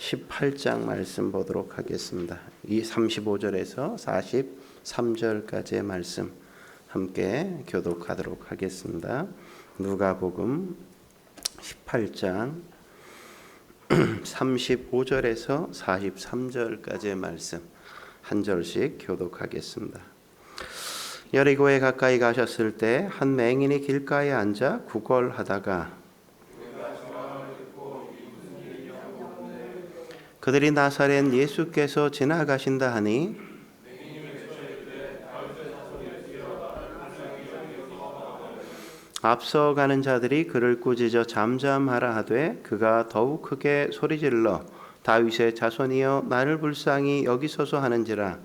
18장 말씀 보도록 하겠습니다. 이 35절에서 43절까지의 말씀 함께 교독하도록 하겠습니다. 누가복음 18장 35절에서 43절까지의 말씀 한 절씩 교독하겠습니다. 여리고에 가까이 가셨을 때 한 맹인이 길가에 앉아 구걸하다가 그들이 나사렛 예수께서 지나가신다 하니 앞서가는 자들이 그를 꾸짖어 잠잠하라 하되 그가 더욱 크게 소리질러 다윗의 자손이여 나를 불쌍히 여기소서 하는지라.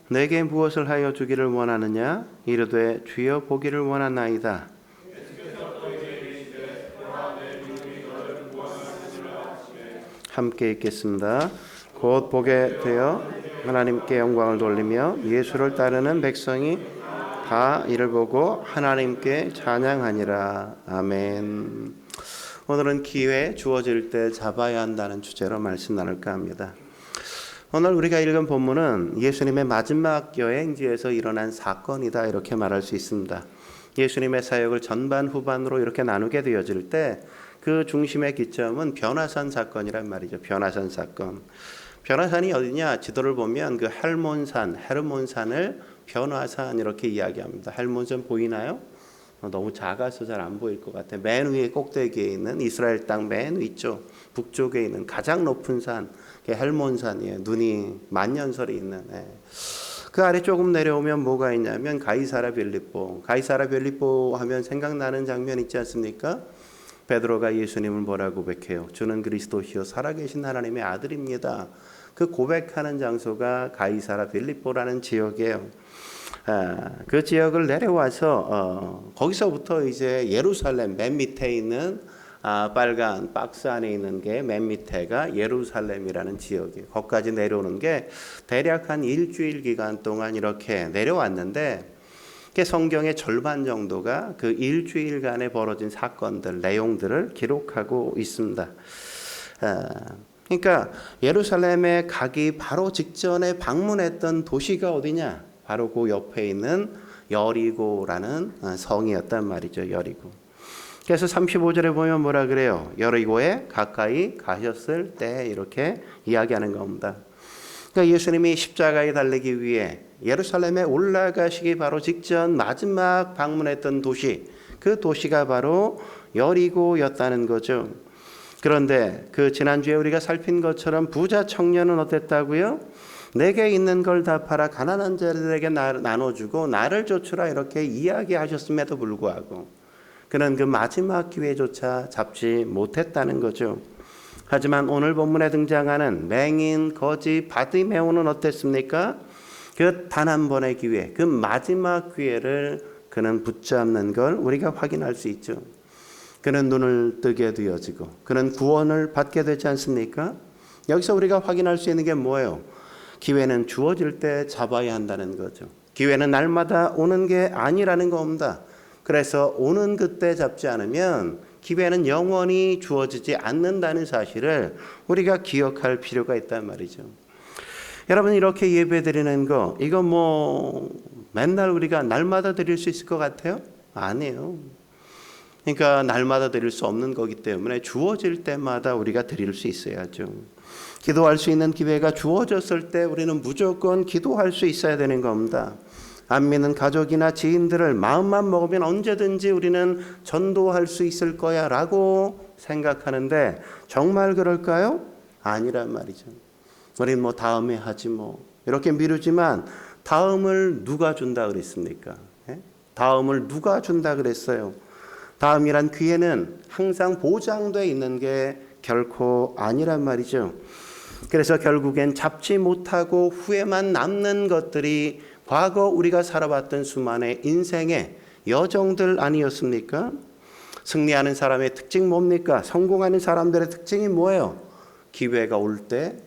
내게 무엇을 하여 주기를 원하느냐? 이르되 주여 보기를 원하나이다. 함께 읽겠습니다. 곧 보게 되어 하나님께 영광을 돌리며 예수를 따르는 백성이 다 이를 보고 하나님께 찬양하니라. 아멘. 오늘은 기회 주어질 때 잡아야 한다는 주제로 말씀 나눌까 합니다. 오늘 우리가 읽은 본문은 예수님의 마지막 여행지에서 일어난 사건이다 이렇게 말할 수 있습니다. 예수님의 사역을 전반 후반으로 이렇게 나누게 되어질 때 그 중심의 기점은 변화산 사건이란 말이죠. 변화산 사건. 변화산이 어디냐? 지도를 보면 그 헤르몬산을 변화산 이렇게 이야기합니다. 헤르몬산 보이나요? 너무 작아서 잘 안 보일 것 같아요. 맨 위에 꼭대기에 있는 이스라엘 땅 맨 위쪽 북쪽에 있는 가장 높은 산 헬몬산이에요. 눈이 만년설이 있는. 그 아래 조금 내려오면 뭐가 있냐면 가이사랴 빌립보. 가이사랴 빌립보 하면 생각나는 장면 있지 않습니까? 베드로가 예수님을 뭐라고 고백해요? 주는 그리스도시요 살아계신 하나님의 아들입니다. 그 고백하는 장소가 가이사랴 빌립보라는 지역이에요. 그 지역을 내려와서 거기서부터 이제 예루살렘 맨 밑에 있는 빨간 박스 안에 있는 게 맨 밑에가 예루살렘이라는 지역이에요. 거기까지 내려오는 게 대략 한 일주일 기간 동안 이렇게 내려왔는데 성경의 절반 정도가 그 일주일간에 벌어진 사건들, 내용들을 기록하고 있습니다. 그러니까 예루살렘에 가기 바로 직전에 방문했던 도시가 어디냐? 바로 그 옆에 있는 여리고라는 성이었단 말이죠. 여리고. 그래서 35절에 보면 뭐라 그래요? 여리고에 가까이 가셨을 때 이렇게 이야기하는 겁니다. 그러니까 예수님이 십자가에 달리기 위해 예루살렘에 올라가시기 바로 직전 마지막 방문했던 도시, 그 도시가 바로 여리고였다는 거죠. 그런데 그 지난주에 우리가 살핀 것처럼 부자 청년은 어땠다고요? 내게 있는 걸 다 팔아 가난한 자들에게 나눠주고 나를 좇으라 이렇게 이야기하셨음에도 불구하고 그는 그 마지막 기회조차 잡지 못했다는 거죠. 하지만 오늘 본문에 등장하는 맹인, 거지, 바디메오는 어땠습니까? 그 단 한 번의 기회, 그 마지막 기회를 그는 붙잡는 걸 우리가 확인할 수 있죠. 그는 눈을 뜨게 되어지고 그는 구원을 받게 되지 않습니까? 여기서 우리가 확인할 수 있는 게 뭐예요? 기회는 주어질 때 잡아야 한다는 거죠. 기회는 날마다 오는 게 아니라는 겁니다. 그래서 오는 그때 잡지 않으면 기회는 영원히 주어지지 않는다는 사실을 우리가 기억할 필요가 있단 말이죠. 여러분 이렇게 예배 드리는 거 이거 뭐 맨날 우리가 날마다 드릴 수 있을 것 같아요? 아니에요. 그러니까 날마다 드릴 수 없는 거기 때문에 주어질 때마다 우리가 드릴 수 있어야죠. 기도할 수 있는 기회가 주어졌을 때 우리는 무조건 기도할 수 있어야 되는 겁니다. 안 믿는 가족이나 지인들을 마음만 먹으면 언제든지 우리는 전도할 수 있을 거야 라고 생각하는데 정말 그럴까요? 아니란 말이죠. 우리는 뭐 다음에 하지 뭐 이렇게 미루지만 다음을 누가 준다 그랬습니까? 다음을 누가 준다 그랬어요? 다음이란 기회는 항상 보장되어 있는 게 결코 아니란 말이죠. 그래서 결국엔 잡지 못하고 후회만 남는 것들이 과거 우리가 살아봤던 수많은 인생의 여정들 아니었습니까? 승리하는 사람의 특징 뭡니까? 성공하는 사람들의 특징이 뭐예요? 기회가 올 때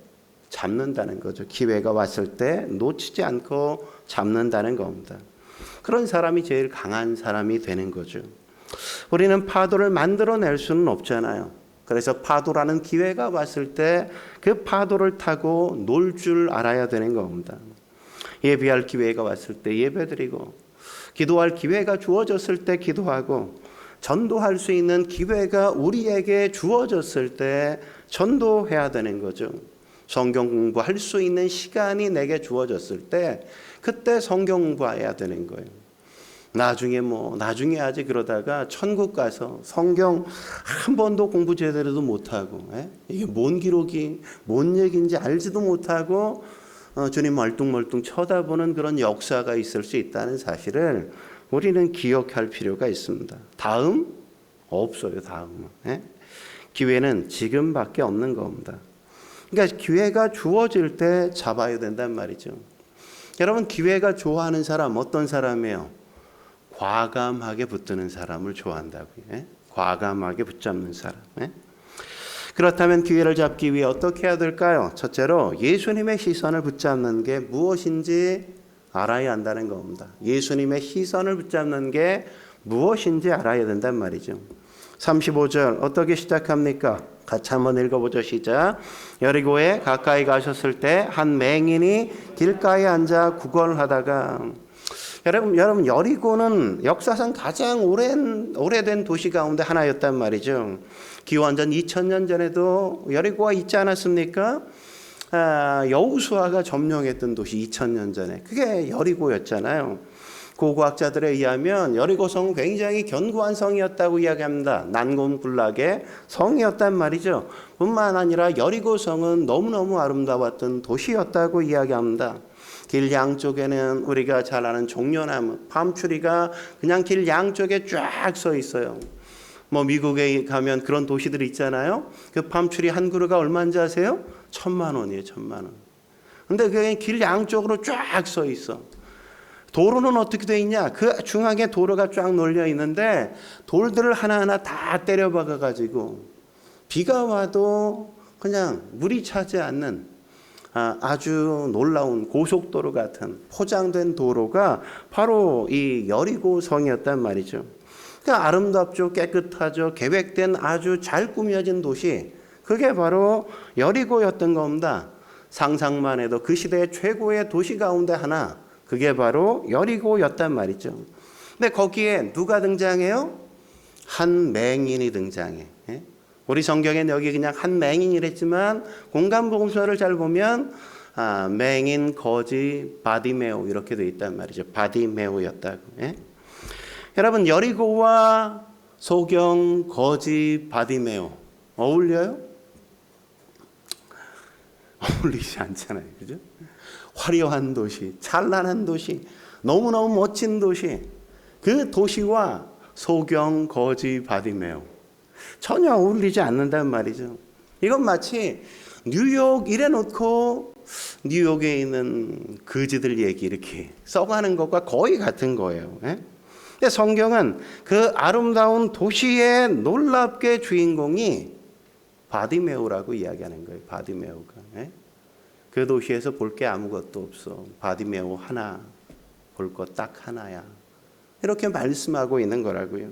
잡는다는 거죠. 기회가 왔을 때 놓치지 않고 잡는다는 겁니다. 그런 사람이 제일 강한 사람이 되는 거죠. 우리는 파도를 만들어낼 수는 없잖아요. 그래서 파도라는 기회가 왔을 때 그 파도를 타고 놀 줄 알아야 되는 겁니다. 예배할 기회가 왔을 때 예배드리고, 기도할 기회가 주어졌을 때 기도하고, 전도할 수 있는 기회가 우리에게 주어졌을 때 전도해야 되는 거죠. 성경 공부할 수 있는 시간이 내게 주어졌을 때 그때 성경 공부해야 되는 거예요. 나중에 하지 그러다가 천국 가서 성경 한 번도 공부 제대로도 못하고, 이게 뭔 기록이 뭔 얘기인지 알지도 못하고 주님 멀뚱멀뚱 쳐다보는 그런 역사가 있을 수 있다는 사실을 우리는 기억할 필요가 있습니다. 다음? 없어요. 다음은. 기회는 지금밖에 없는 겁니다. 그러니까 기회가 주어질 때 잡아야 된단 말이죠. 여러분, 기회가 좋아하는 사람 어떤 사람이에요? 과감하게 붙드는 사람을 좋아한다고요. 과감하게 붙잡는 사람. 그렇다면 기회를 잡기 위해 어떻게 해야 될까요? 첫째로 예수님의 시선을 붙잡는 게 무엇인지 알아야 한다는 겁니다. 예수님의 시선을 붙잡는 게 무엇인지 알아야 된단 말이죠. 35절 어떻게 시작합니까? 같이 한번 읽어보죠. 시작. 여리고에 가까이 가셨을 때 한 맹인이 길가에 앉아 구걸하다가. 여러분 여리고는 역사상 가장 오래된 도시 가운데 하나였단 말이죠. 기원전 2000년 전에도 여리고가 있지 않았습니까? 여호수아가 점령했던 도시 2000년 전에 그게 여리고였잖아요. 고고학자들에 의하면 여리고성은 굉장히 견고한 성이었다고 이야기합니다. 난공불락의 성이었단 말이죠. 뿐만 아니라 여리고성은 너무너무 아름다웠던 도시였다고 이야기합니다. 길 양쪽에는 우리가 잘 아는 종려나무, 팜트리가 그냥 길 양쪽에 쫙 서 있어요. 미국에 가면 그런 도시들이 있잖아요. 그 팜트리 한 그루가 얼마인지 아세요? 10,000,000원이에요. 10,000,000원. 근데 그게 길 양쪽으로 쫙 서 있어. 도로는 어떻게 돼 있냐? 그 중앙에 도로가 쫙 널려 있는데 돌들을 하나하나 다 때려박아 가지고 비가 와도 그냥 물이 차지 않는 아주 놀라운 고속도로 같은 포장된 도로가 바로 이 여리고성이었단 말이죠. 그러니까 아름답죠, 깨끗하죠, 계획된 아주 잘 꾸며진 도시, 그게 바로 여리고였던 겁니다. 상상만 해도 그 시대의 최고의 도시 가운데 하나, 그게 바로 여리고였단 말이죠. 근데 거기에 누가 등장해요? 한 맹인이 등장해. 우리 성경엔 여기 그냥 한 맹인이랬지만 공간복음서를 잘 보면 맹인, 거지, 바디메오 이렇게 돼 있단 말이죠. 바디메오였다고. 여러분, 여리고와 소경, 거지, 바디메오 어울려요? 어울리지 않잖아요. 그죠? 화려한 도시, 찬란한 도시, 너무너무 멋진 도시, 그 도시와 소경, 거지, 바디메오 전혀 어울리지 않는단 말이죠. 이건 마치 뉴욕 이래 놓고 뉴욕에 있는 거지들 얘기 이렇게 써가는 것과 거의 같은 거예요. 근데 성경은 그 아름다운 도시의 놀랍게 주인공이 바디메오라고 이야기하는 거예요. 바디메오가. 그 도시에서 볼 게 아무것도 없어. 바디메오 하나, 볼 것 딱 하나야. 이렇게 말씀하고 있는 거라고요.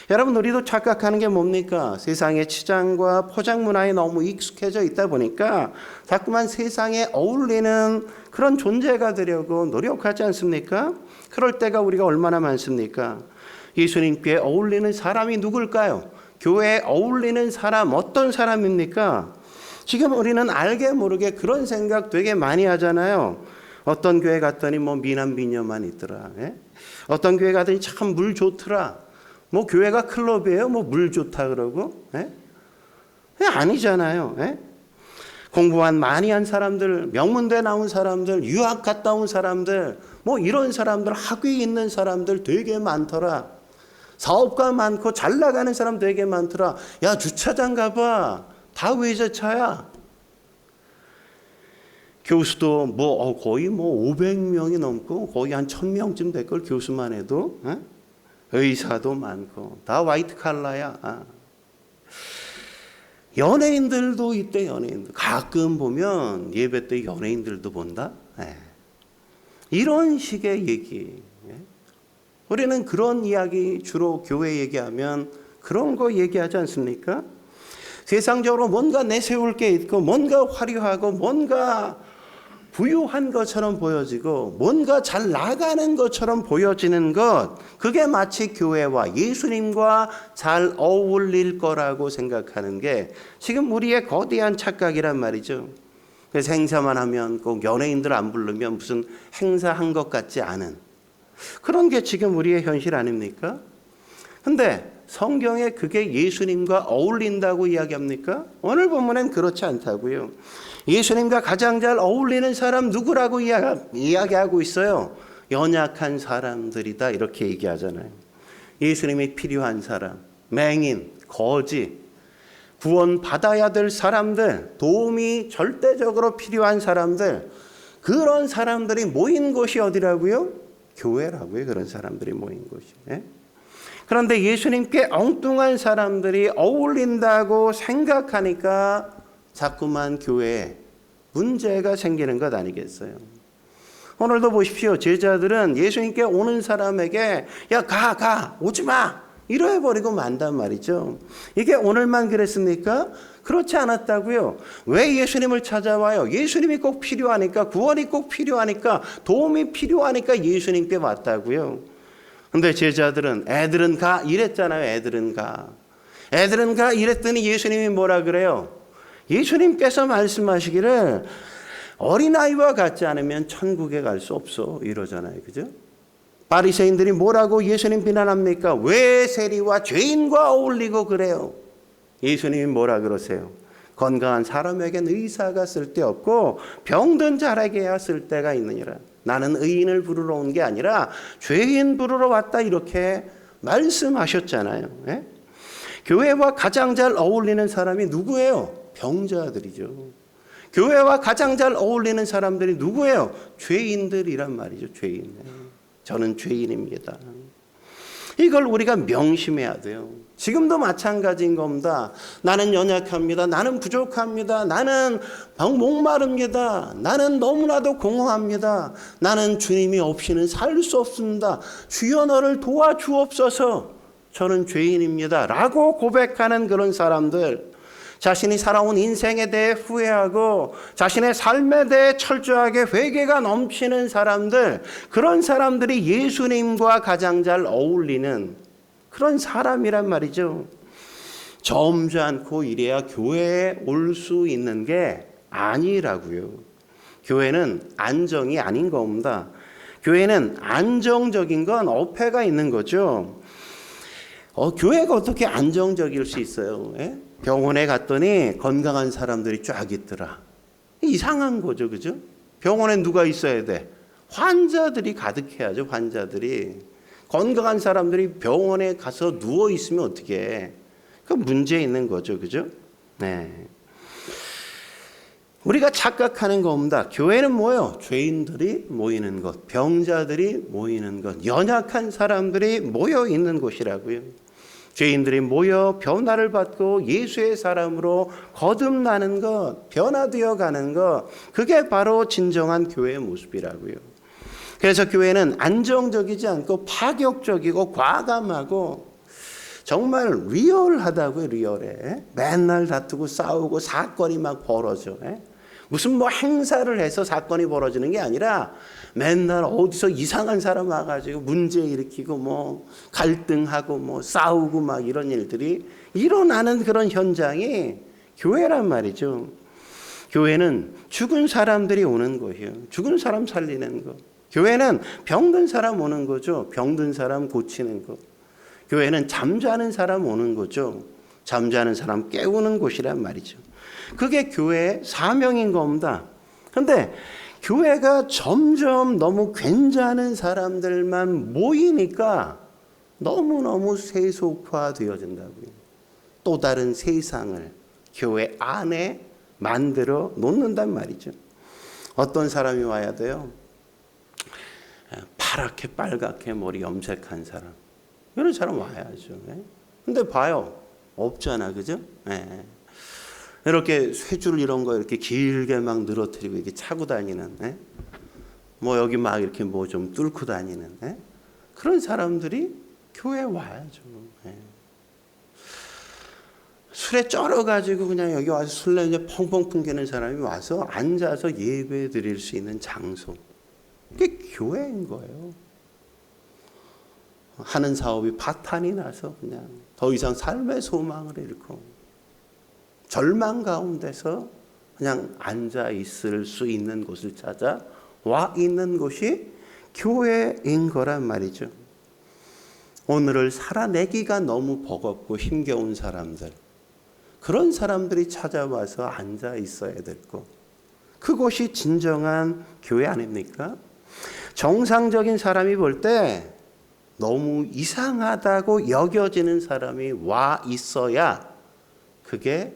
여러분, 우리도 착각하는 게 뭡니까? 세상의 치장과 포장 문화에 너무 익숙해져 있다 보니까 자꾸만 세상에 어울리는 그런 존재가 되려고 노력하지 않습니까? 그럴 때가 우리가 얼마나 많습니까? 예수님께 어울리는 사람이 누굴까요? 교회에 어울리는 사람 어떤 사람입니까? 지금 우리는 알게 모르게 그런 생각 되게 많이 하잖아요. 어떤 교회 갔더니 미남 미녀만 있더라. 어떤 교회 갔더니 참 물 좋더라. 교회가 클럽이에요? 물 좋다 그러고? 아니잖아요. 공부한 많이 한 사람들, 명문대 나온 사람들, 유학 갔다 온 사람들, 이런 사람들, 학위 있는 사람들 되게 많더라. 사업가 많고 잘 나가는 사람 되게 많더라. 야, 주차장 가봐. 다 외제차야. 교수도 거의 500명이 넘고 거의 한 1000명쯤 될 걸, 교수만 해도. 의사도 많고 다 화이트 칼라야. 연예인들도 있대. 연예인들 가끔 보면 예배 때 연예인들도 본다. 이런 식의 얘기. 우리는 그런 이야기 주로 교회 얘기하면 그런 거 얘기하지 않습니까? 세상적으로 뭔가 내세울 게 있고 뭔가 화려하고 뭔가 부유한 것처럼 보여지고 뭔가 잘 나가는 것처럼 보여지는 것, 그게 마치 교회와 예수님과 잘 어울릴 거라고 생각하는 게 지금 우리의 거대한 착각이란 말이죠. 그래서 행사만 하면 꼭 연예인들 안 부르면 무슨 행사한 것 같지 않은 그런 게 지금 우리의 현실 아닙니까? 근데 성경에 그게 예수님과 어울린다고 이야기합니까? 오늘 본문엔 그렇지 않다고요. 예수님과 가장 잘 어울리는 사람 누구라고 이야기하고 있어요? 연약한 사람들이다 이렇게 얘기하잖아요. 예수님이 필요한 사람, 맹인, 거지, 구원받아야 될 사람들, 도움이 절대적으로 필요한 사람들, 그런 사람들이 모인 곳이 어디라고요? 교회라고요. 그런 사람들이 모인 곳이. 그런데 예수님께 엉뚱한 사람들이 어울린다고 생각하니까 자꾸만 교회에 문제가 생기는 것 아니겠어요? 오늘도 보십시오. 제자들은 예수님께 오는 사람에게 야, 가, 오지 마! 이러해버리고 만단 말이죠. 이게 오늘만 그랬습니까? 그렇지 않았다고요. 왜 예수님을 찾아와요? 예수님이 꼭 필요하니까, 구원이 꼭 필요하니까, 도움이 필요하니까 예수님께 왔다고요. 근데 제자들은 애들은 가 이랬잖아요. 애들은 가 이랬더니 예수님이 뭐라 그래요? 예수님께서 말씀하시기를 어린아이와 같지 않으면 천국에 갈 수 없어 이러잖아요. 그죠? 바리새인들이 뭐라고 예수님 비난합니까? 왜 세리와 죄인과 어울리고 그래요? 예수님이 뭐라 그러세요? 건강한 사람에겐 의사가 쓸데없고 병든 자에게야 쓸데가 있느니라. 나는 의인을 부르러 온 게 아니라 죄인 부르러 왔다 이렇게 말씀하셨잖아요. 예? 교회와 가장 잘 어울리는 사람이 누구예요? 병자들이죠. 교회와 가장 잘 어울리는 사람들이 누구예요? 죄인들이란 말이죠. 죄인. 저는 죄인입니다. 이걸 우리가 명심해야 돼요. 지금도 마찬가지인 겁니다. 나는 연약합니다. 나는 부족합니다. 나는 목마릅니다. 나는 너무나도 공허합니다. 나는 주님이 없이는 살 수 없습니다. 주여 너를 도와주옵소서. 저는 죄인입니다. 라고 고백하는 그런 사람들, 자신이 살아온 인생에 대해 후회하고 자신의 삶에 대해 철저하게 회개가 넘치는 사람들, 그런 사람들이 예수님과 가장 잘 어울리는 그런 사람이란 말이죠. 점잖고 이래야 교회에 올 수 있는 게 아니라고요. 교회는 안정이 아닌 겁니다. 교회는 안정적인 건 어폐가 있는 거죠. 교회가 어떻게 안정적일 수 있어요? 병원에 갔더니 건강한 사람들이 쫙 있더라. 이상한 거죠. 그죠? 병원에 누가 있어야 돼? 환자들이 가득해야죠. 환자들이. 건강한 사람들이 병원에 가서 누워 있으면 어떻게 해? 그 문제 있는 거죠. 그죠? 네. 우리가 착각하는 겁니다. 교회는 뭐예요? 죄인들이 모이는 곳, 병자들이 모이는 곳, 연약한 사람들이 모여 있는 곳이라고요. 죄인들이 모여 변화를 받고 예수의 사람으로 거듭나는 것, 변화되어 가는 것, 그게 바로 진정한 교회의 모습이라고요. 그래서 교회는 안정적이지 않고 파격적이고 과감하고 정말 리얼하다고요. 리얼해. 맨날 다투고 싸우고 사건이 막 벌어져. 무슨 뭐 행사를 해서 사건이 벌어지는 게 아니라 맨날 어디서 이상한 사람 와가지고 문제 일으키고 뭐 갈등하고 뭐 싸우고 막 이런 일들이 일어나는 그런 현장이 교회란 말이죠. 교회는 죽은 사람들이 오는 거예요. 죽은 사람 살리는 거. 교회는 병든 사람 오는 거죠. 병든 사람 고치는 거. 교회는 잠자는 사람 오는 거죠. 잠자는 사람 깨우는 곳이란 말이죠. 그게 교회의 사명인 겁니다. 그런데 교회가 점점 너무 괜찮은 사람들만 모이니까 너무너무 세속화되어진다고요. 또 다른 세상을 교회 안에 만들어 놓는단 말이죠. 어떤 사람이 와야 돼요? 파랗게 빨갛게 머리 염색한 사람. 이런 사람 와야죠. 근데 봐요. 없잖아. 그죠? 이렇게 쇠줄 이런 거 이렇게 길게 막 늘어뜨리고 이렇게 차고 다니는, 뭐 여기 막 이렇게 뭐 좀 뚫고 다니는, 그런 사람들이 교회에 와야죠. 예. 술에 쩔어가지고 그냥 여기 와서 술 이제 펑펑 풍기는 사람이 와서 앉아서 예배 드릴 수 있는 장소. 그게 교회인 거예요. 하는 사업이 파탄이 나서 그냥 더 이상 삶의 소망을 잃고 절망 가운데서 그냥 앉아 있을 수 있는 곳을 찾아 와 있는 곳이 교회인 거란 말이죠. 오늘을 살아내기가 너무 버겁고 힘겨운 사람들, 그런 사람들이 찾아와서 앉아 있어야 될 것. 그곳이 진정한 교회 아닙니까? 정상적인 사람이 볼 때 너무 이상하다고 여겨지는 사람이 와 있어야 그게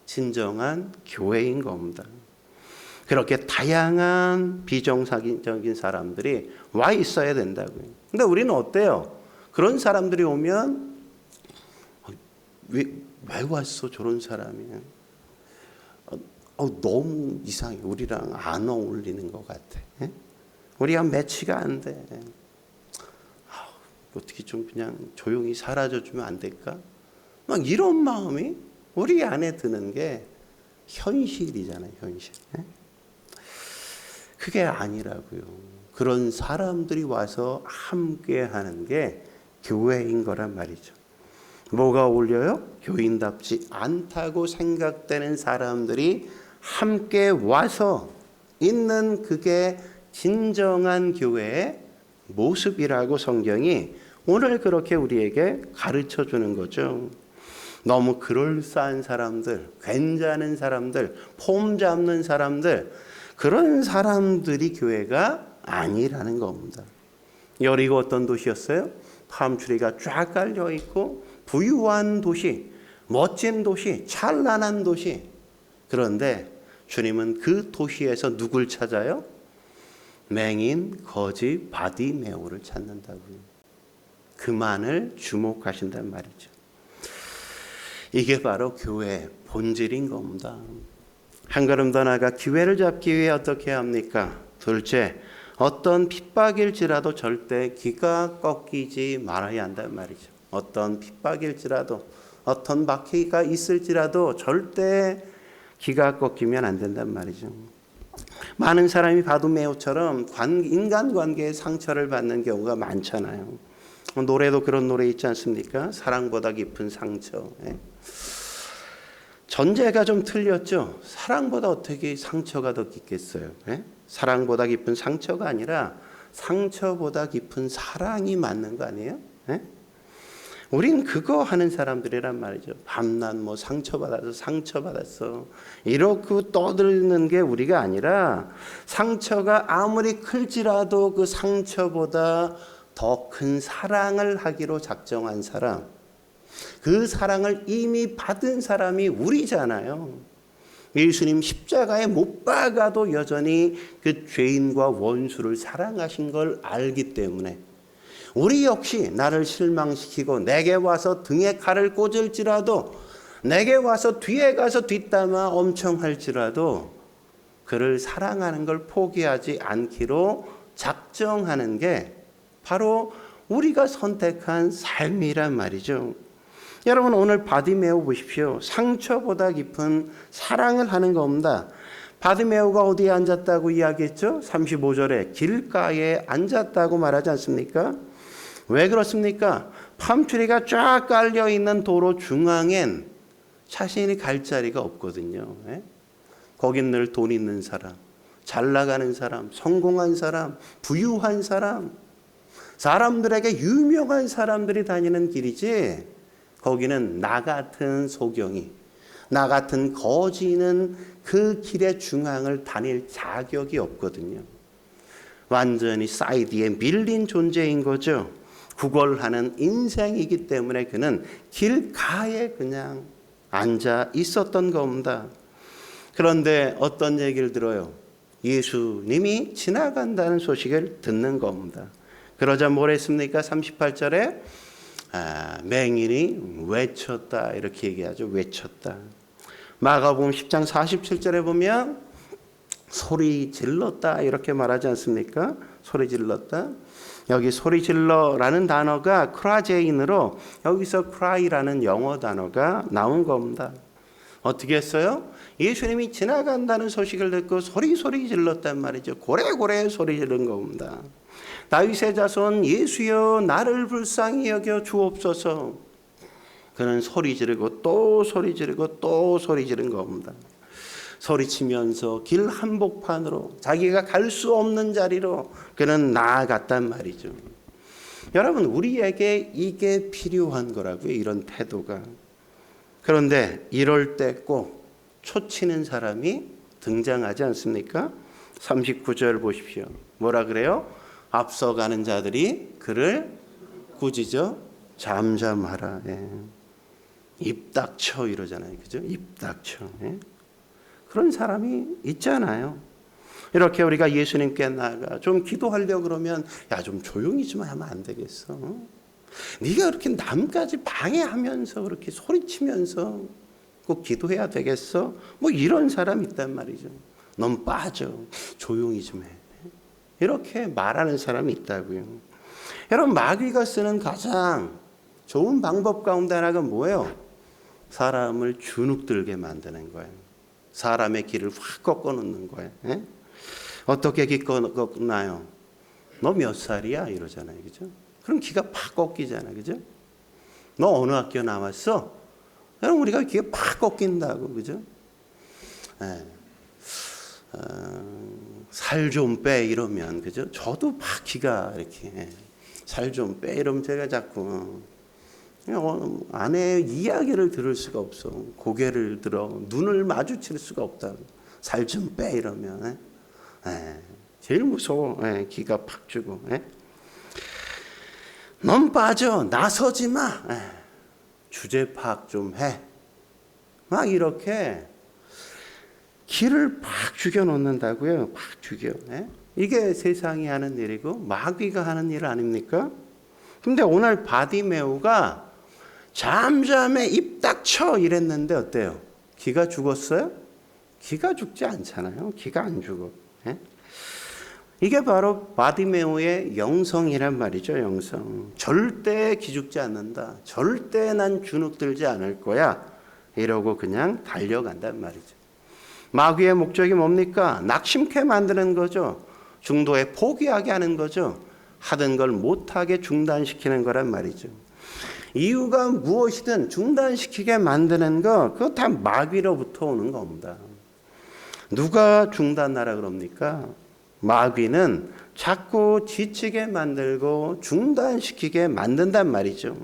진정한 교회인 겁니다. 그렇게 다양한 비정상적인 사람들이 와 있어야 된다고요. 근데 우리는 어때요? 그런 사람들이 오면 왜 왔어 저런 사람이? 너무 이상해. 우리랑 안 어울리는 것 같아. 우리랑 매치가 안 돼. 어떻게 좀 그냥 조용히 사라져주면 안 될까? 막 이런 마음이 우리 안에 드는 게 현실이잖아요. 현실. 그게 아니라고요. 그런 사람들이 와서 함께 하는 게 교회인 거란 말이죠. 뭐가 어울려요? 교인답지 않다고 생각되는 사람들이 함께 와서 있는 그게 진정한 교회의 모습이라고 성경이 오늘 그렇게 우리에게 가르쳐 주는 거죠. 너무 그럴싸한 사람들, 괜찮은 사람들, 폼 잡는 사람들, 그런 사람들이 교회가 아니라는 겁니다. 여리고 어떤 도시였어요? 팜추리가 쫙 깔려 있고 부유한 도시, 멋진 도시, 찬란한 도시. 그런데 주님은 그 도시에서 누굴 찾아요? 맹인, 거지, 바디메오를 찾는다고요. 그만을 주목하신단 말이죠. 이게 바로 교회의 본질인 겁니다. 한 걸음 더 나아가 기회를 잡기 위해 어떻게 합니까? 둘째, 어떤 핍박일지라도 절대 기가 꺾이지 말아야 한단 말이죠. 어떤 핍박일지라도, 어떤 박해가 있을지라도 절대 기가 꺾이면 안 된단 말이죠. 많은 사람이 바디메오처럼 인간관계의 상처를 받는 경우가 많잖아요. 노래도 그런 노래 있지 않습니까? 사랑보다 깊은 상처. 전제가 좀 틀렸죠. 사랑보다 어떻게 상처가 더 깊겠어요? 사랑보다 깊은 상처가 아니라 상처보다 깊은 사랑이 맞는 거 아니에요? 우린 그거 하는 사람들이란 말이죠. 밤낮 뭐 상처받았어 이렇게 떠드는 게 우리가 아니라 상처가 아무리 클지라도 그 상처보다 더 큰 사랑을 하기로 작정한 사람, 그 사랑을 이미 받은 사람이 우리잖아요. 예수님 십자가에 못 박아도 여전히 그 죄인과 원수를 사랑하신 걸 알기 때문에 우리 역시 나를 실망시키고 내게 와서 등에 칼을 꽂을지라도, 내게 와서 뒤에 가서 뒷담화 엄청 할지라도 그를 사랑하는 걸 포기하지 않기로 작정하는 게 바로 우리가 선택한 삶이란 말이죠. 여러분 오늘 바디메오 보십시오. 상처보다 깊은 사랑을 하는 겁니다. 바디메오가 어디에 앉았다고 이야기했죠? 35절에 길가에 앉았다고 말하지 않습니까? 왜 그렇습니까? 팜트리가 쫙 깔려있는 도로 중앙엔 자신이 갈 자리가 없거든요. 거긴 늘 돈 있는 사람, 잘 나가는 사람, 성공한 사람, 부유한 사람, 사람들에게 유명한 사람들이 다니는 길이지, 거기는 나 같은 소경이, 나 같은 거지는 그 길의 중앙을 다닐 자격이 없거든요. 완전히 사이드에 밀린 존재인 거죠. 구걸하는 인생이기 때문에 그는 길가에 그냥 앉아 있었던 겁니다. 그런데 어떤 얘기를 들어요? 예수님이 지나간다는 소식을 듣는 겁니다. 그러자 뭘 했습니까? 38절에 맹인이 외쳤다 이렇게 얘기하죠. 외쳤다. 마가복음 10장 47절에 보면 소리 질렀다 이렇게 말하지 않습니까? 소리 질렀다. 여기 소리 질러라는 단어가 크라제인으로 여기서 cry라는 영어 단어가 나온 겁니다. 어떻게 했어요? 예수님이 지나간다는 소식을 듣고 소리 질렀단 말이죠. 고래고래 소리 지른 겁니다. 다윗의 자손 예수여 나를 불쌍히 여겨 주옵소서. 그는 소리 지르고 또 소리 지르고 또 소리 지른 겁니다. 소리치면서 길 한복판으로 자기가 갈 수 없는 자리로 그는 나아갔단 말이죠. 여러분 우리에게 이게 필요한 거라고요. 이런 태도가. 그런데 이럴 때 꼭 초치는 사람이 등장하지 않습니까? 39절 보십시오. 뭐라 그래요? 앞서가는 자들이 그를 꾸짖어 잠잠하라. 예. 입 닥쳐 이러잖아요. 그죠? 입 닥쳐. 예? 그런 사람이 있잖아요. 이렇게 우리가 예수님께 나가 좀 기도하려고 그러면 야, 좀 조용히 좀 하면 안 되겠어? 네가 그렇게 남까지 방해하면서 그렇게 소리치면서 꼭 기도해야 되겠어? 뭐 이런 사람 있단 말이죠. 넌 빠져. 조용히 좀 해. 이렇게 말하는 사람이 있다고요. 여러분 마귀가 쓰는 가장 좋은 방법 가운데 하나가 뭐예요? 사람을 주눅들게 만드는 거예요. 사람의 길을 확 꺾어놓는 거예요. 예? 어떻게 길 꺾나요? 너 몇 살이야? 이러잖아요. 그죠? 그럼 기가 팍 꺾이잖아요. 그죠? 너 어느 학교 나왔어? 그럼 우리가 기가 팍 꺾인다고. 그죠? 예. 살 좀 빼 이러면 그죠? 저도 막 기가 이렇게 살 좀 빼 이러면 제가 자꾸 아내의 이야기를 들을 수가 없어. 고개를 들어 눈을 마주칠 수가 없다. 살 좀 빼 이러면 제일 무서워. 기가 팍 주고. 넌 빠져 나서지 마. 주제 파악 좀 해. 막 이렇게 기를 팍 죽여놓는다고요. 팍 죽여. 이게 세상이 하는 일이고 마귀가 하는 일 아닙니까? 근데 오늘 바디메오가 잠잠해 입 닥쳐 이랬는데 어때요? 기가 죽었어요? 기가 죽지 않잖아요. 기가 안 죽어. 이게 바로 바디메오의 영성이란 말이죠. 영성. 절대 기죽지 않는다. 절대 난 주눅들지 않을 거야. 이러고 그냥 달려간단 말이죠. 마귀의 목적이 뭡니까? 낙심케 만드는 거죠. 중도에 포기하게 하는 거죠. 하던 걸 못하게 중단시키는 거란 말이죠. 이유가 무엇이든 중단시키게 만드는 거, 그거 다 마귀로부터 오는 겁니다. 누가 중단하라 그럽니까? 마귀는 자꾸 지치게 만들고 중단시키게 만든단 말이죠.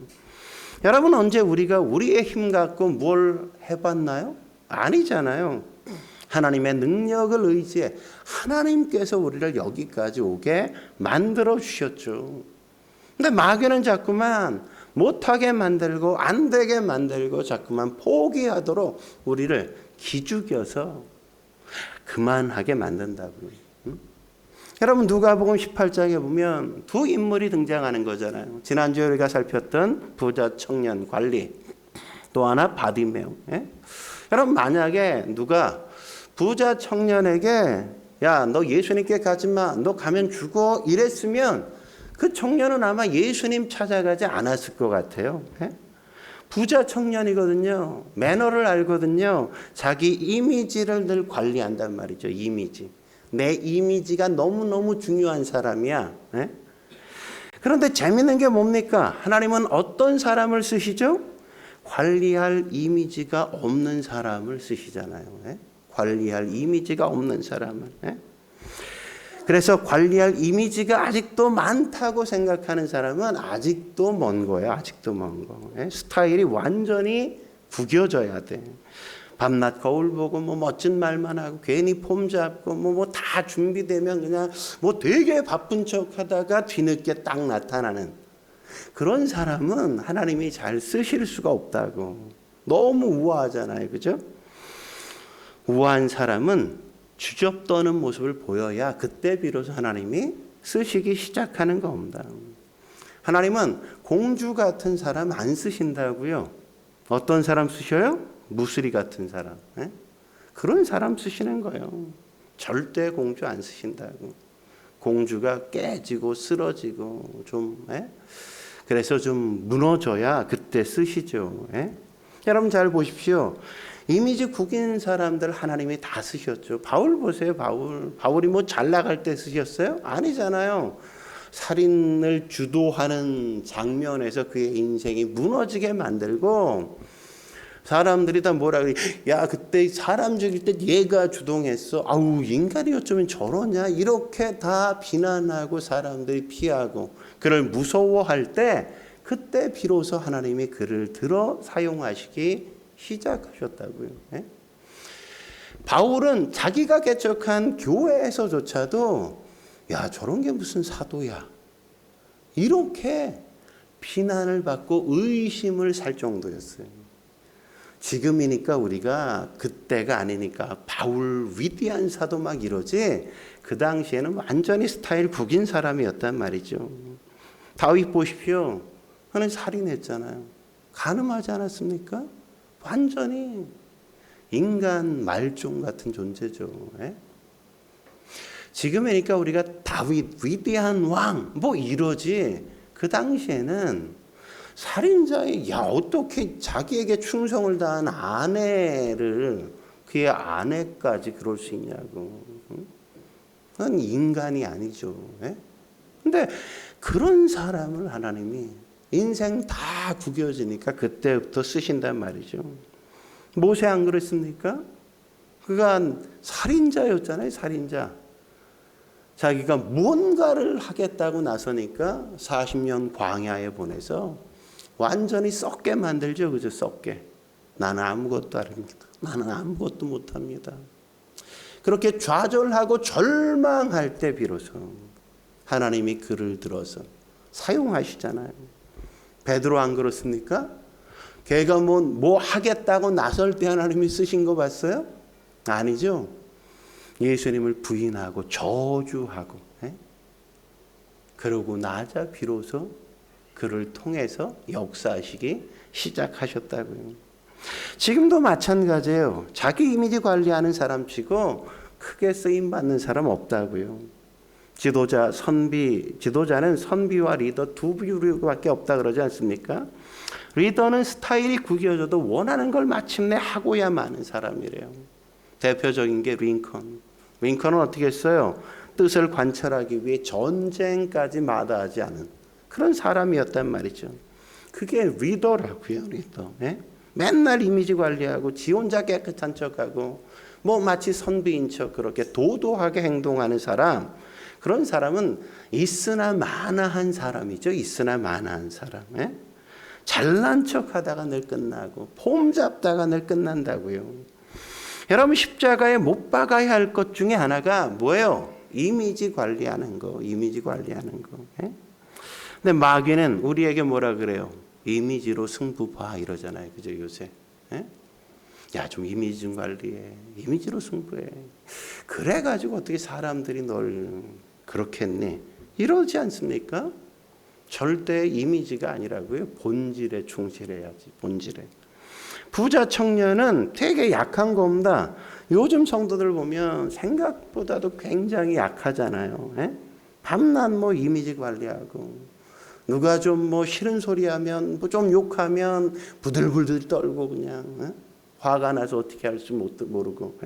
여러분 언제 우리가 우리의 힘 갖고 뭘 해봤나요? 아니잖아요. 하나님의 능력을 의지해 하나님께서 우리를 여기까지 오게 만들어 주셨죠. 근데 마귀는 자꾸만 못하게 만들고 안 되게 만들고 자꾸만 포기하도록 우리를 기죽여서 그만하게 만든다고요. 여러분 누가복음 18장에 보면 두 인물이 등장하는 거잖아요. 지난주에 우리가 살폈던 부자 청년 관리, 또 하나 바디메오. 여러분 만약에 누가 부자 청년에게 야, 너 예수님께 가지 마. 너 가면 죽어. 이랬으면 그 청년은 아마 예수님 찾아가지 않았을 것 같아요. 부자 청년이거든요. 매너를 알거든요. 자기 이미지를 늘 관리한단 말이죠. 이미지. 내 이미지가 너무너무 중요한 사람이야. 그런데 재밌는 게 뭡니까? 하나님은 어떤 사람을 쓰시죠? 관리할 이미지가 없는 사람을 쓰시잖아요. 관리할 이미지가 없는 사람을. 그래서 관리할 이미지가 아직도 많다고 생각하는 사람은 아직도 먼 거예요. 아직도 먼 거. 스타일이 완전히 구겨져야 돼. 밤낮 거울 보고 뭐 멋진 말만 하고 괜히 폼 잡고 뭐 다 준비되면 그냥 뭐 되게 바쁜 척 하다가 뒤늦게 딱 나타나는 그런 사람은 하나님이 잘 쓰실 수가 없다고. 너무 우아하잖아요. 그죠? 우아한 사람은 주접떠는 모습을 보여야 그때 비로소 하나님이 쓰시기 시작하는 겁니다. 하나님은 공주 같은 사람 안 쓰신다고요. 어떤 사람 쓰셔요? 무수리 같은 사람. 그런 사람 쓰시는 거예요. 절대 공주 안 쓰신다고. 공주가 깨지고 쓰러지고 좀 그래서 좀 무너져야 그때 쓰시죠. 여러분 잘 보십시오. 이미지 구긴 사람들 하나님이 다 쓰셨죠. 바울 보세요. 바울이 뭐 잘 나갈 때 쓰셨어요? 아니잖아요. 살인을 주도하는 장면에서 그의 인생이 무너지게 만들고 사람들이 다 뭐라 그래. 야, 그때 사람 죽일 때 얘가 주동했어. 아우, 인간이 어쩌면 저러냐. 이렇게 다 비난하고 사람들이 피하고 그를 무서워할 때 그때 비로소 하나님이 그를 들어 사용하시기 시작하셨다고요. 바울은 자기가 개척한 교회에서조차도 야, 저런 게 무슨 사도야. 이렇게 비난을 받고 의심을 살 정도였어요. 지금이니까 우리가 그때가 아니니까 바울 위대한 사도 막 이러지 그 당시에는 완전히 스타일 구긴 사람이었단 말이죠. 다윗 보십시오. 그는 살인했잖아요. 간음하지 않았습니까? 완전히 인간 말종 같은 존재죠. 지금이니까 우리가 다윗 위대한 왕 뭐 이러지 그 당시에는 살인자의 야 어떻게 자기에게 충성을 다한 아내를 그의 아내까지 그럴 수 있냐고. 그건 인간이 아니죠. 근데 그런 사람을 하나님이 인생 다 구겨지니까 그때부터 쓰신단 말이죠. 모세 안 그랬습니까? 그가 살인자였잖아요. 살인자. 자기가 무언가를 하겠다고 나서니까 40년 광야에 보내서 완전히 썩게 만들죠. 그죠? 썩게. 나는 아무것도 아닙니다. 나는 아무것도 못합니다. 그렇게 좌절하고 절망할 때 비로소 하나님이 그를 들어서 사용하시잖아요. 베드로 안 그렇습니까? 걔가 뭐 하겠다고 나설 때 하나님이 쓰신 거 봤어요? 아니죠. 예수님을 부인하고 저주하고 그러고 나자 비로소 그를 통해서 역사하시기 시작하셨다고요. 지금도 마찬가지예요. 자기 이미지 관리하는 사람 치고 크게 쓰임 받는 사람 없다고요. 지도자는 선비와 리더 두 부류밖에 없다 그러지 않습니까? 리더는 스타일이 구겨져도 원하는 걸 마침내 하고야 마는 사람이래요. 대표적인 게 링컨은 어떻게 했어요? 뜻을 관철하기 위해 전쟁까지 마다하지 않은 그런 사람이었단 말이죠. 그게 리더라고요. 리더. 맨날 이미지 관리하고 지 혼자 깨끗한 척하고 뭐 마치 선비인 척 그렇게 도도하게 행동하는 사람. 그런 사람은 있으나 마나한 사람이죠. 있으나 마나한 사람. 잘난 척하다가 늘 끝나고 폼 잡다가 늘 끝난다고요. 여러분 십자가에 못 박아야 할 것 중에 하나가 뭐예요? 이미지 관리하는 거. 이미지 관리하는 거. 근데 마귀는 우리에게 뭐라 그래요? 이미지로 승부 봐 이러잖아요. 그죠 요새? 야, 좀 이미지 좀 관리해. 이미지로 승부해. 그래가지고 어떻게 사람들이 널 그렇게 했니? 이러지 않습니까? 절대 이미지가 아니라고요. 본질에 충실해야지. 본질에. 부자 청년은 되게 약한 겁니다. 요즘 성도들 보면 생각보다도 굉장히 약하잖아요. 밤낮 뭐 이미지 관리하고 누가 좀 뭐 싫은 소리 하면 뭐 좀 욕하면 부들부들 떨고 그냥 화가 나서 어떻게 할지 모르고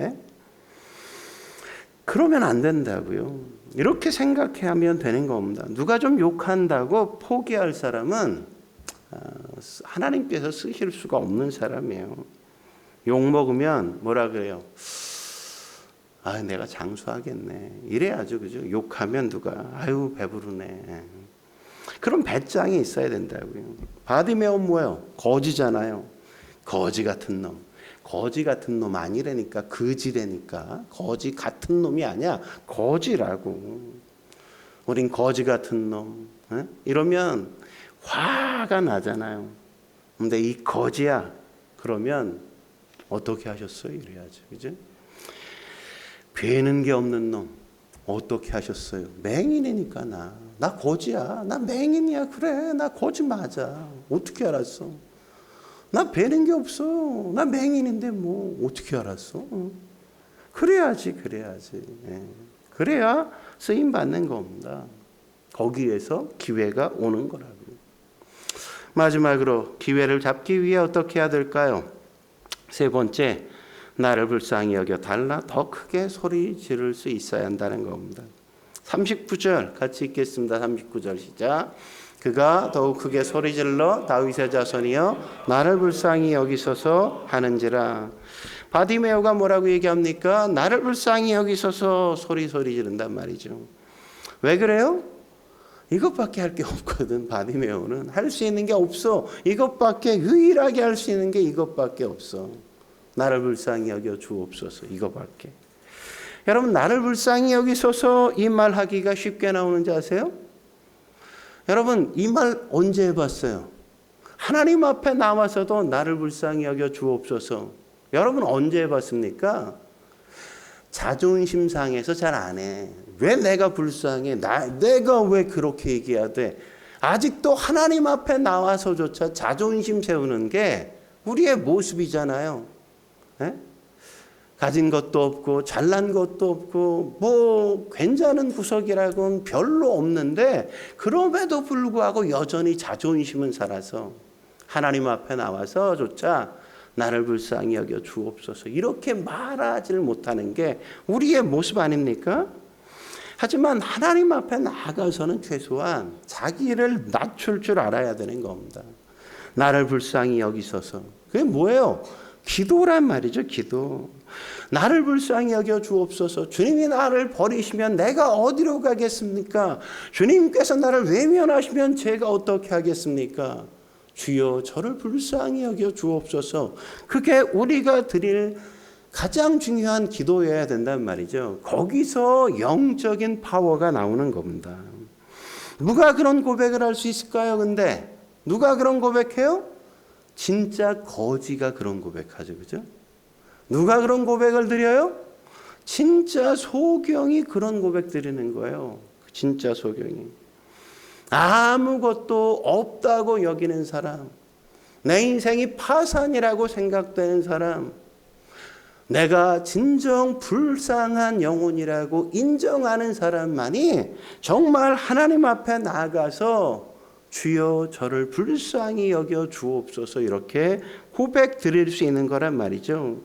그러면 안 된다고요. 이렇게 생각하면 되는 겁니다. 누가 좀 욕한다고 포기할 사람은 하나님께서 쓰실 수가 없는 사람이에요. 욕 먹으면 뭐라 그래요? 아, 내가 장수하겠네. 이래야죠, 그죠? 욕하면 누가 아유 배부르네. 그런 배짱이 있어야 된다고요. 바디메온 뭐예요? 거지잖아요. 거지 같은 놈. 거지 같은 놈 아니라니까 거지라니까. 거지 같은 놈이 아니야. 거지라고. 우린 거지 같은 놈. 이러면 화가 나잖아요. 근데 이 거지야. 그러면 어떻게 하셨어요? 이래야죠. 그죠? 되는 게 없는 놈. 어떻게 하셨어요? 맹인이니까 나 거지야. 나 맹인이야. 그래. 나 거지 맞아. 어떻게 알았어? 나 배는 게 없어. 나 맹인인데 뭐 어떻게 알았어? 그래야지. 그래야 쓰임 받는 겁니다. 거기에서 기회가 오는 거라고요. 마지막으로 기회를 잡기 위해 어떻게 해야 될까요? 세 번째, 나를 불쌍히 여겨 달라 더 크게 소리 지를 수 있어야 한다는 겁니다. 39절 같이 읽겠습니다. 39절 시작. 그가 더욱 크게 소리질러 다윗의 자손이여 나를 불쌍히 여기소서 하는지라. 바디메오가 뭐라고 얘기합니까? 나를 불쌍히 여기소서 소리 지른단 말이죠. 왜 그래요? 이것밖에 할 게 없거든. 바디메오는 할 수 있는 게 없어. 이것밖에, 유일하게 할 수 있는 게 이것밖에 없어. 나를 불쌍히 여겨 주옵소서. 이거밖에. 여러분, 나를 불쌍히 여기소서 이 말 하기가 쉽게 나오는지 아세요? 여러분, 이 말 언제 해봤어요? 하나님 앞에 나와서도 나를 불쌍히 여겨 주옵소서. 여러분 언제 해봤습니까? 자존심 상해서 잘 안 해. 왜 내가 불쌍해? 내가 왜 그렇게 얘기해야 돼? 아직도 하나님 앞에 나와서조차 자존심 세우는 게 우리의 모습이잖아요. 에? 가진 것도 없고 잘난 것도 없고 뭐 괜찮은 구석이라고는 별로 없는데 그럼에도 불구하고 여전히 자존심은 살아서 하나님 앞에 나와서조차 나를 불쌍히 여겨 주옵소서 이렇게 말하지를 못하는 게 우리의 모습 아닙니까? 하지만 하나님 앞에 나아가서는 최소한 자기를 낮출 줄 알아야 되는 겁니다. 나를 불쌍히 여기소서. 그게 뭐예요? 기도란 말이죠. 기도. 나를 불쌍히 여겨 주옵소서. 주님이 나를 버리시면 내가 어디로 가겠습니까? 주님께서 나를 외면하시면 제가 어떻게 하겠습니까? 주여 저를 불쌍히 여겨 주옵소서. 그게 우리가 드릴 가장 중요한 기도여야 된단 말이죠. 거기서 영적인 파워가 나오는 겁니다. 누가 그런 고백을 할 수 있을까요? 근데 누가 그런 고백해요? 진짜 거지가 그런 고백하죠. 그죠? 누가 그런 고백을 드려요? 진짜 소경이 그런 고백 드리는 거예요. 진짜 소경이. 아무것도 없다고 여기는 사람, 내 인생이 파산이라고 생각되는 사람, 내가 진정 불쌍한 영혼이라고 인정하는 사람만이 정말 하나님 앞에 나아가서 주여 저를 불쌍히 여겨 주옵소서 이렇게 고백 드릴 수 있는 거란 말이죠.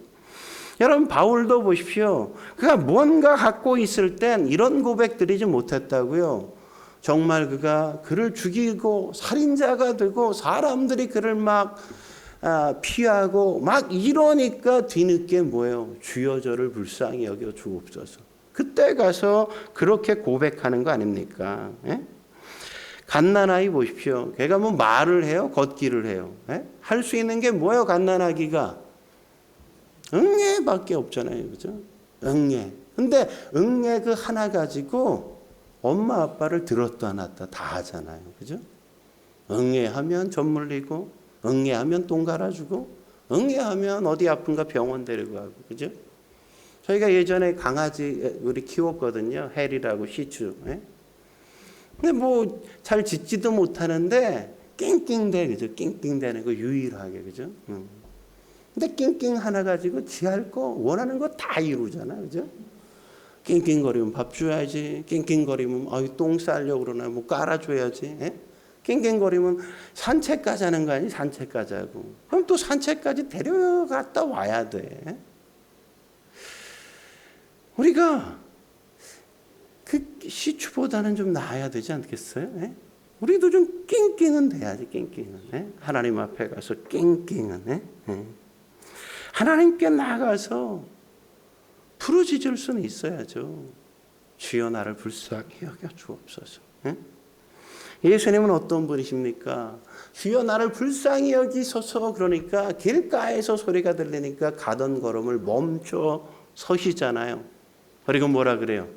여러분 바울도 보십시오. 그가 뭔가 갖고 있을 땐 이런 고백 드리지 못했다고요. 정말 그가 그를 죽이고 살인자가 되고 사람들이 그를 막 피하고 막 이러니까 뒤늦게 뭐예요? 주여 저를 불쌍히 여겨 주옵소서. 그때 가서 그렇게 고백하는 거 아닙니까? 예? 갓난아이 보십시오. 걔가 뭐 말을 해요? 걷기를 해요? 예? 할 수 있는 게 뭐예요? 갓난아기가? 응애밖에 없잖아요. 그죠? 응애. 근데 응애 그 하나 가지고 엄마 아빠를 들었다 놨다 다 하잖아요. 그죠? 응애하면 젖 물리고 응애하면 똥 갈아주고 응애하면 어디 아픈가 병원 데리고 가고. 그죠? 저희가 예전에 강아지 우리 키웠거든요. 헬이라고 시추. 예? 근데 뭐 잘 짖지도 못하는데 낑낑대. 그죠? 낑낑대는 거 유일하게. 그죠? 근데 낑낑 하나 가지고 지 할 거 원하는 거 다 이루잖아. 그죠? 낑낑거리면 밥 줘야지. 낑낑거리면 똥 싸려고 그러나 뭐 깔아줘야지. 예? 낑낑거리면 산책까지 하는 거 아니? 산책까지 하고. 그럼 또 산책까지 데려갔다 와야 돼. 우리가 그 시추보다는 좀 나아야 되지 않겠어요? 예? 우리도 좀 낑낑은 돼야지. 낑낑은. 예? 하나님 앞에 가서 낑낑은. 예? 하나님께 나가서 부르짖을 수는 있어야죠. 주여 나를 불쌍히 여겨 주옵소서. 예? 예수님은 어떤 분이십니까? 주여 나를 불쌍히 여기소서. 그러니까 길가에서 소리가 들리니까 가던 걸음을 멈춰 서시잖아요. 그리고 뭐라 그래요?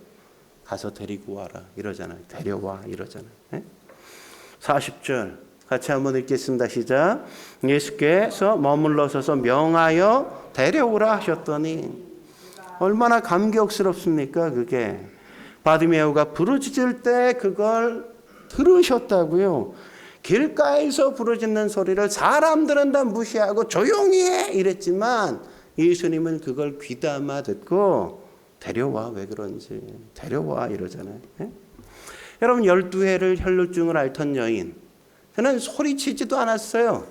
가서 데리고 와라 이러잖아요. 데려와 이러잖아요. 예? 40절 같이 한번 읽겠습니다. 시작. 예수께서 머물러 서서 명하여 데려오라 하셨더니 얼마나 감격스럽습니까? 그게 바디메오가 부르짖을 때 그걸 들으셨다고요. 길가에서 부르짖는 소리를 사람들은 다 무시하고 조용히 해 이랬지만 예수님은 그걸 귀담아 듣고 데려와, 왜 그런지 데려와 이러잖아요. 예? 여러분 12해를 혈루증을 앓던 여인, 그는 소리치지도 않았어요.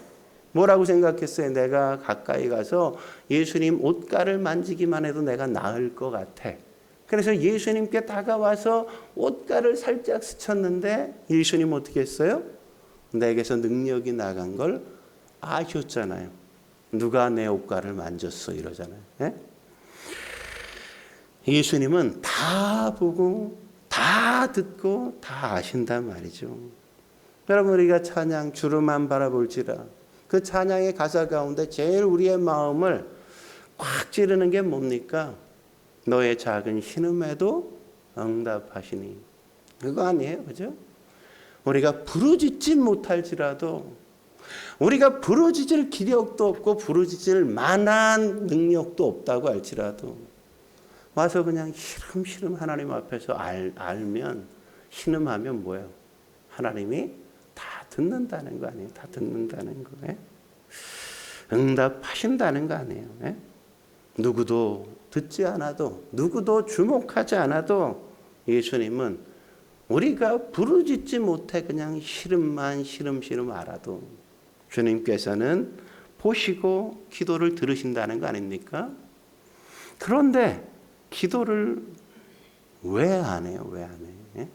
뭐라고 생각했어요? 내가 가까이 가서 예수님 옷가를 만지기만 해도 내가 나을 것 같아. 그래서 예수님께 다가와서 옷가를 살짝 스쳤는데 예수님 어떻게 했어요? 내게서 능력이 나간 걸 아셨잖아요. 누가 내 옷가를 만졌어 이러잖아요. 예? 예수님은 다 보고 다 듣고 다 아신단 말이죠. 여러분 우리가 찬양 주름만 바라볼지라, 그 찬양의 가사 가운데 제일 우리의 마음을 꽉 찌르는 게 뭡니까? 너의 작은 신음에도 응답하시니. 그거 아니에요, 그죠? 우리가 부르짖지 못할지라도, 우리가 부르짖을 기력도 없고 부르짖을 만한 능력도 없다고 할지라도 와서 그냥 시름시름 하나님 앞에서 알면, 신음하면 뭐예요? 하나님이 다 듣는다는 거 아니에요? 다 듣는다는 거예요. 응답하신다는 거 아니에요? 예? 누구도 듣지 않아도, 누구도 주목하지 않아도 예수님은 우리가 부르짖지 못해 그냥 시름만 시름시름 알아도 주님께서는 보시고 기도를 들으신다는 거 아닙니까? 그런데 기도를 왜 안 해요? 왜 안 해요? 예?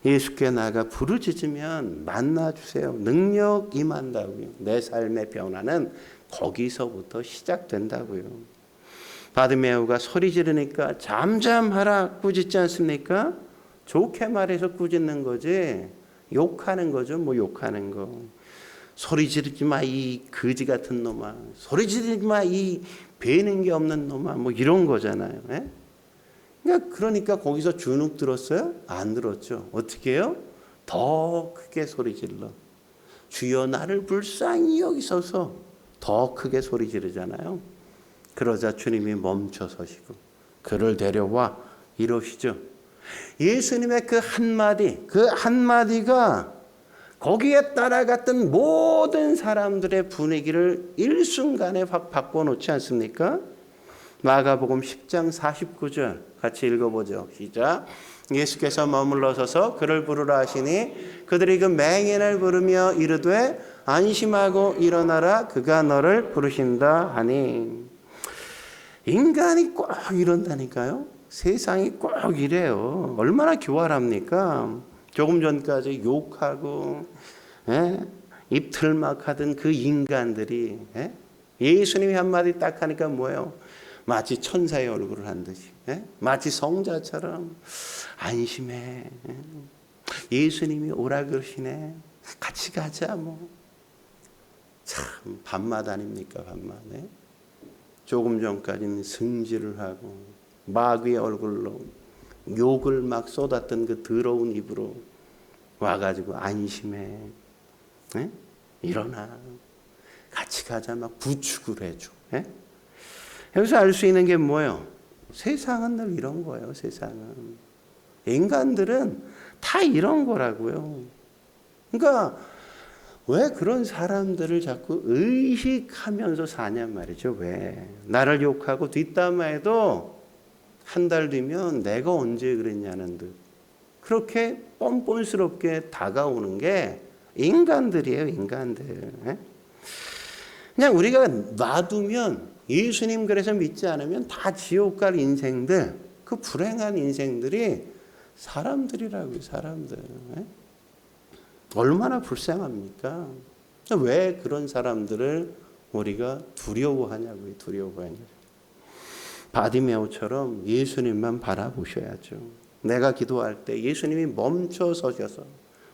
예수께 나가 부르짖으면 만나주세요. 능력 임한다고요. 내 삶의 변화는 거기서부터 시작된다고요. 바드메오가 소리 지르니까 잠잠하라 꾸짖지 않습니까? 좋게 말해서 꾸짖는 거지 욕하는 거죠. 뭐 욕하는 거. 소리 지르지 마 이 거지 같은 놈아. 소리 지르지 마 이 배는 게 없는 놈아. 뭐 이런 거잖아요. 예? 그러니까 거기서 주눅 들었어요? 안 들었죠. 어떻게 해요? 더 크게 소리 질러. 주여 나를 불쌍히 여기소서. 더 크게 소리 지르잖아요. 그러자 주님이 멈춰 서시고 그를 데려와 이러시죠. 예수님의 그 한마디가 거기에 따라갔던 모든 사람들의 분위기를 일순간에 확 바꿔놓지 않습니까? 마가복음 10장 49절 같이 읽어보죠. 시작. 예수께서 머물러 서서 그를 부르라 하시니 그들이 그 맹인을 부르며 이르되 안심하고 일어나라 그가 너를 부르신다 하니. 인간이 꼭 이런다니까요. 세상이 꼭 이래요. 얼마나 교활합니까? 조금 전까지 욕하고 입틀막 하던 그 인간들이 예수님이 한마디 딱 하니까 뭐예요? 마치 천사의 얼굴을 한 듯이 마치 성자처럼 안심해. 예수님이 오라 그러시네. 같이 가자 뭐. 참 밤맛 아닙니까? 밤맛. 조금 전까지는 승질을 하고 마귀의 얼굴로 욕을 막 쏟았던 그 더러운 입으로 와가지고 안심해. 일어나. 같이 가자 막 부축을 해줘. 여기서 알 수 있는 게 뭐예요? 세상은 늘 이런 거예요. 세상은. 인간들은 다 이런 거라고요. 그러니까 왜 그런 사람들을 자꾸 의식하면서 사냔 말이죠. 왜? 나를 욕하고 뒷담화해도 한 달 뒤면 내가 언제 그랬냐는 듯 그렇게 뻔뻔스럽게 다가오는 게 인간들이에요. 인간들. 그냥 우리가 놔두면 예수님 그래서 믿지 않으면 다 지옥 갈 인생들, 그 불행한 인생들이 사람들이라고요. 사람들. 얼마나 불쌍합니까? 왜 그런 사람들을 우리가 두려워하냐고요. 두려워하냐고요. 바디메오처럼 예수님만 바라보셔야죠. 내가 기도할 때 예수님이 멈춰 서셔서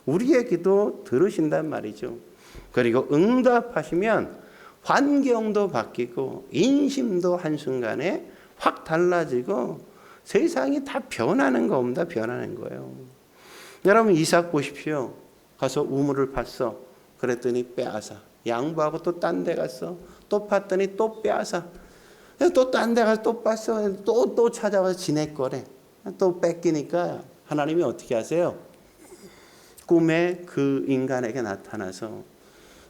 우리의 기도 들으신단 말이죠. 그리고 응답하시면 환경도 바뀌고 인심도 한순간에 확 달라지고 세상이 다 변하는 겁니다. 변하는 거예요. 여러분 이삭 보십시오. 가서 우물을 팠어. 그랬더니 빼앗아. 양보하고 또 딴 데 갔어. 또 팠더니 또 빼앗아. 또 딴 데 가서 또 팠어. 또 찾아와서 지낼 거래. 또 뺏기니까 하나님이 어떻게 하세요? 꿈에 그 인간에게 나타나서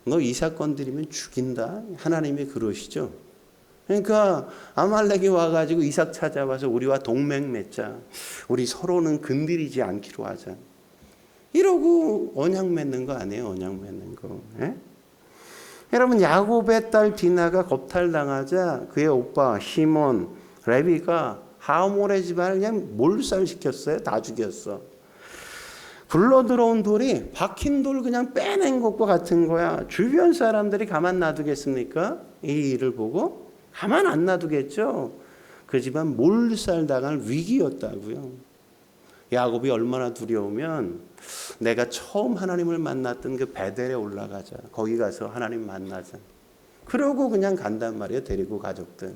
너 이삭 건드리면 죽인다. 하나님이 그러시죠. 그러니까 아말렉이 와가지고 이삭 찾아와서 우리와 동맹 맺자. 우리 서로는 건드리지 않기로 하자. 이러고 언약 맺는 거 아니에요? 언약 맺는 거. 예? 여러분 야곱의 딸 디나가 겁탈당하자 그의 오빠 시몬, 레위가 하모레 집안을 그냥 몰살시켰어요. 다 죽였어. 굴러 들어온 돌이 박힌 돌 그냥 빼낸 것과 같은 거야. 주변 사람들이 가만 놔두겠습니까? 이 일을 보고 가만 안 놔두겠죠. 그 집안 몰살당할 위기였다고요. 야곱이 얼마나 두려우면 내가 처음 하나님을 만났던 그 베델에 올라가자. 거기 가서 하나님 만나자. 그러고 그냥 간단 말이에요. 데리고 가족들.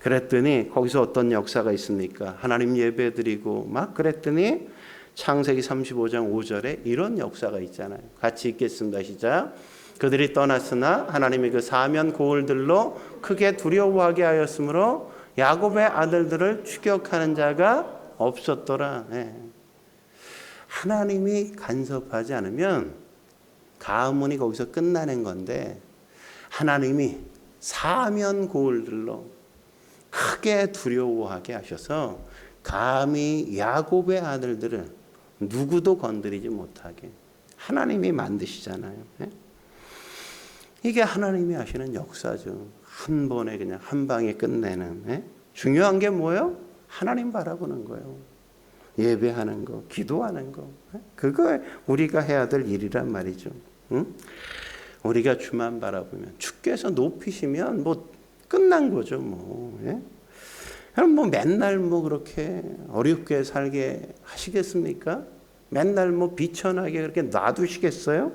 그랬더니 거기서 어떤 역사가 있습니까? 하나님 예배드리고 막 그랬더니 창세기 35장 5절에 이런 역사가 있잖아요. 같이 읽겠습니다. 시작. 그들이 떠났으나 하나님이 그 사면 고을들로 크게 두려워하게 하였으므로 야곱의 아들들을 추격하는 자가 없었더라. 네. 하나님이 간섭하지 않으면 가문이 거기서 끝나는 건데 하나님이 사면 고을들로 크게 두려워하게 하셔서 감히 야곱의 아들들을 누구도 건드리지 못하게 하나님이 만드시잖아요. 네? 이게 하나님이 하시는 역사죠. 한 번에 그냥 한 방에 끝내는. 네? 중요한 게 뭐예요? 하나님 바라보는 거예요. 예배하는 거, 기도하는 거. 그거 우리가 해야 될 일이란 말이죠. 응? 우리가 주만 바라보면 주께서 높이시면 뭐 끝난 거죠. 뭐. 예? 그럼 뭐 맨날 뭐 그렇게 어렵게 살게 하시겠습니까? 맨날 뭐 비천하게 그렇게 놔두시겠어요?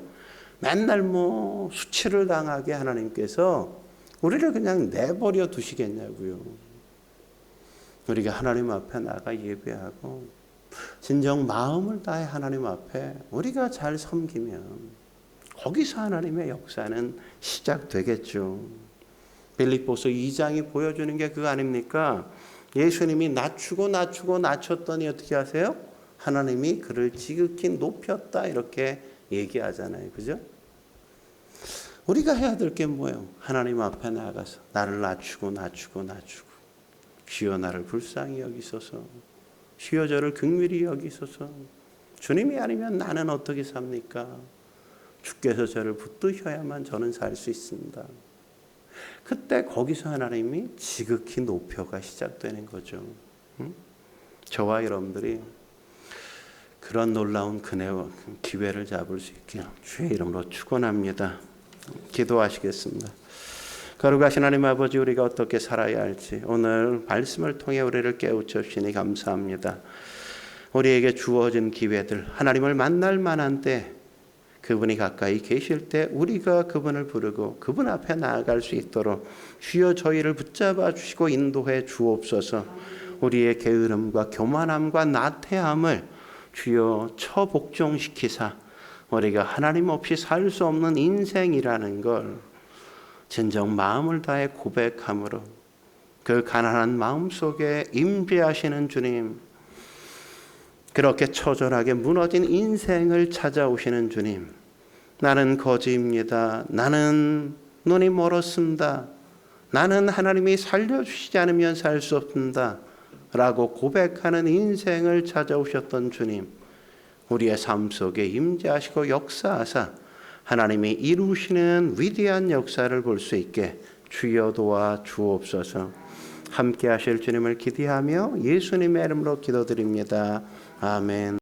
맨날 뭐 수치를 당하게 하나님께서 우리를 그냥 내버려 두시겠냐고요. 우리가 하나님 앞에 나가 예배하고 진정 마음을 다해 하나님 앞에 우리가 잘 섬기면 거기서 하나님의 역사는 시작되겠죠. 빌립보서 2장이 보여주는 게 그거 아닙니까? 예수님이 낮췄더니 어떻게 하세요? 하나님이 그를 지극히 높였다 이렇게 얘기하잖아요. 그죠? 우리가 해야 될 게 뭐예요? 하나님 앞에 나가서 나를 낮추고 주여 나를 불쌍히 여기소서. 주여 저를 긍휼히 여기소서. 주님이 아니면 나는 어떻게 삽니까? 주께서 저를 붙드셔야만 저는 살 수 있습니다. 그때 거기서 하나님이 지극히 높여가 시작되는 거죠. 응? 저와 여러분들이 그런 놀라운 은혜와 기회를 잡을 수 있게 주의 이름으로 축원합니다. 기도하시겠습니다. 거룩하신 하나님 아버지, 우리가 어떻게 살아야 할지 오늘 말씀을 통해 우리를 깨우쳐 주시니 감사합니다. 우리에게 주어진 기회들, 하나님을 만날 만한 때, 그분이 가까이 계실 때 우리가 그분을 부르고 그분 앞에 나아갈 수 있도록 주여 저희를 붙잡아 주시고 인도해 주옵소서. 우리의 게으름과 교만함과 나태함을 주여 처복종시키사 우리가 하나님 없이 살 수 없는 인생이라는 걸 진정 마음을 다해 고백함으로 그 가난한 마음 속에 임재하시는 주님, 그렇게 처절하게 무너진 인생을 찾아오시는 주님, 나는 거지입니다. 나는 눈이 멀었습니다. 나는 하나님이 살려주시지 않으면 살 수 없습니다. 라고 고백하는 인생을 찾아오셨던 주님, 우리의 삶 속에 임재하시고 역사하사 하나님이 이루시는 위대한 역사를 볼 수 있게 주여 도와 주옵소서. 함께 하실 주님을 기대하며 예수님의 이름으로 기도드립니다. 아멘.